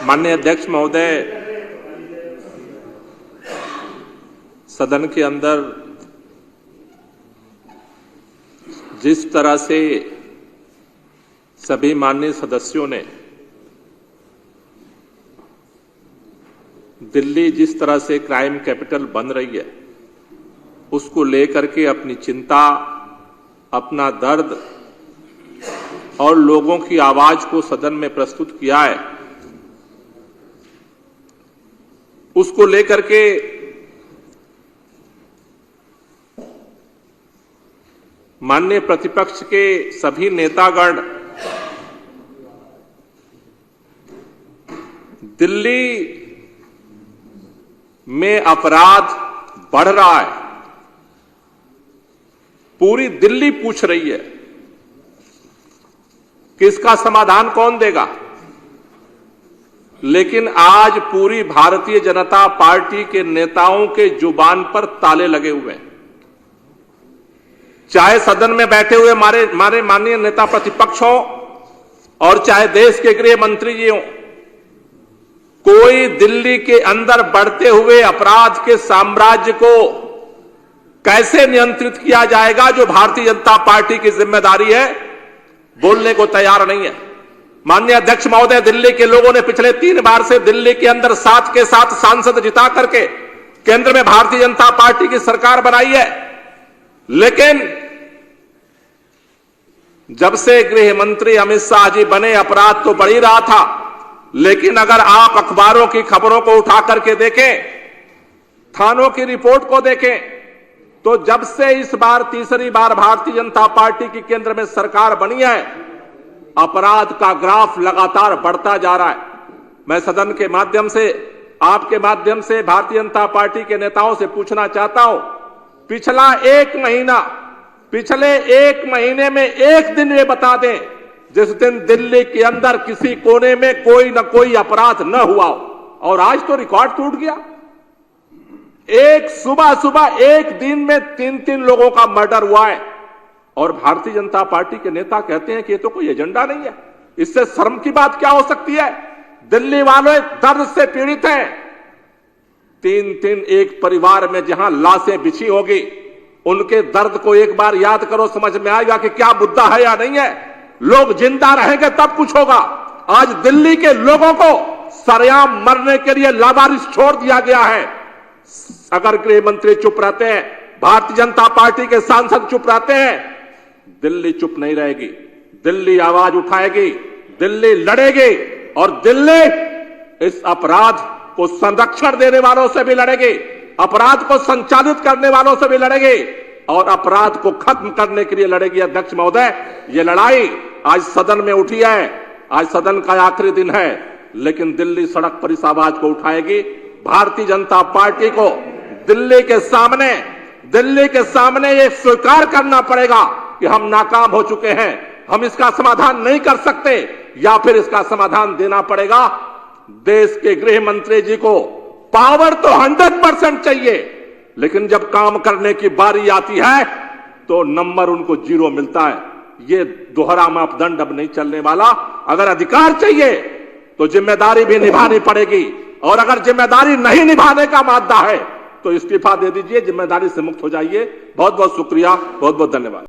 माननीय अध्यक्ष महोदय, सदन के अंदर जिस तरह से सभी माननीय सदस्यों ने दिल्ली जिस तरह से क्राइम कैपिटल बन रही है उसको लेकर के अपनी चिंता, अपना दर्द और लोगों की आवाज को सदन में प्रस्तुत किया है, उसको लेकर के माननीय प्रतिपक्ष के सभी नेतागण दिल्ली में अपराध बढ़ रहा है, पूरी दिल्ली पूछ रही है कि इसका समाधान कौन देगा। लेकिन आज पूरी भारतीय जनता पार्टी के नेताओं के जुबान पर ताले लगे हुए हैं। चाहे सदन में बैठे हुए हमारे माननीय नेता प्रतिपक्ष हो और चाहे देश के गृह मंत्री जी हो, कोई दिल्ली के अंदर बढ़ते हुए अपराध के साम्राज्य को कैसे नियंत्रित किया जाएगा, जो भारतीय जनता पार्टी की जिम्मेदारी है, बोलने को तैयार नहीं है। माननीय अध्यक्ष महोदय, दिल्ली के लोगों ने पिछले 3 बार से दिल्ली के अंदर 7 के 7 सांसद जिता करके केंद्र में भारतीय जनता पार्टी की सरकार बनाई है। लेकिन जब से गृह मंत्री अमित शाह जी बने, अपराध तो बढ़ ही रहा था। लेकिन अगर आप अखबारों की खबरों को उठा करके देखें, थानों की रिपोर्ट को देखें, तो जब से इस बार तीसरी बार भारतीय जनता पार्टी की केंद्र में सरकार बनी है, अपराध का ग्राफ लगातार बढ़ता जा रहा है। मैं सदन के माध्यम से, आपके माध्यम से भारतीय जनता पार्टी के नेताओं से पूछना चाहता हूं, पिछले एक महीने में एक दिन ये बता दें जिस दिन दिल्ली के अंदर किसी कोने में कोई न कोई अपराध न हुआ हो। और आज तो रिकॉर्ड टूट गया। एक सुबह एक दिन में 3 लोगों का मर्डर हुआ है और भारतीय जनता पार्टी के नेता कहते हैं कि ये तो कोई एजेंडा नहीं है। इससे शर्म की बात क्या हो सकती है? दिल्ली वाले दर्द से पीड़ित हैं। 3 एक परिवार में जहां लाशें बिछी होगी, उनके दर्द को एक बार याद करो, समझ में आएगा कि क्या मुद्दा है या नहीं है। लोग जिंदा रहेंगे तब कुछ होगा। आज दिल्ली के लोगों को सरेआम मरने के लिए लावारिस छोड़ दिया गया है। अगर गृह मंत्री चुप रहते हैं, भारतीय जनता पार्टी के सांसद चुप रहते हैं, दिल्ली चुप नहीं रहेगी। दिल्ली आवाज उठाएगी, दिल्ली लड़ेगी और दिल्ली इस अपराध को संरक्षण देने वालों से भी लड़ेगी, अपराध को संचालित करने वालों से भी लड़ेगी और अपराध को खत्म करने के लिए लड़ेगी। अध्यक्ष महोदय, ये लड़ाई आज सदन में उठी है। आज सदन का आखिरी दिन है, लेकिन दिल्ली सड़क पर इस आवाज को उठाएगी। भारतीय जनता पार्टी को दिल्ली के सामने ये स्वीकार करना पड़ेगा कि हम नाकाम हो चुके हैं, हम इसका समाधान नहीं कर सकते, या फिर इसका समाधान देना पड़ेगा। देश के गृह मंत्री जी को पावर तो 100% चाहिए, लेकिन जब काम करने की बारी आती है तो नंबर उनको 0 मिलता है। ये दोहरा मापदंड अब नहीं चलने वाला। अगर अधिकार चाहिए तो जिम्मेदारी भी निभानी पड़ेगी, और अगर जिम्मेदारी नहीं निभाने का मादा है तो इस्तीफा दे दीजिए, जिम्मेदारी से मुक्त हो जाइए। बहुत बहुत शुक्रिया, बहुत बहुत धन्यवाद।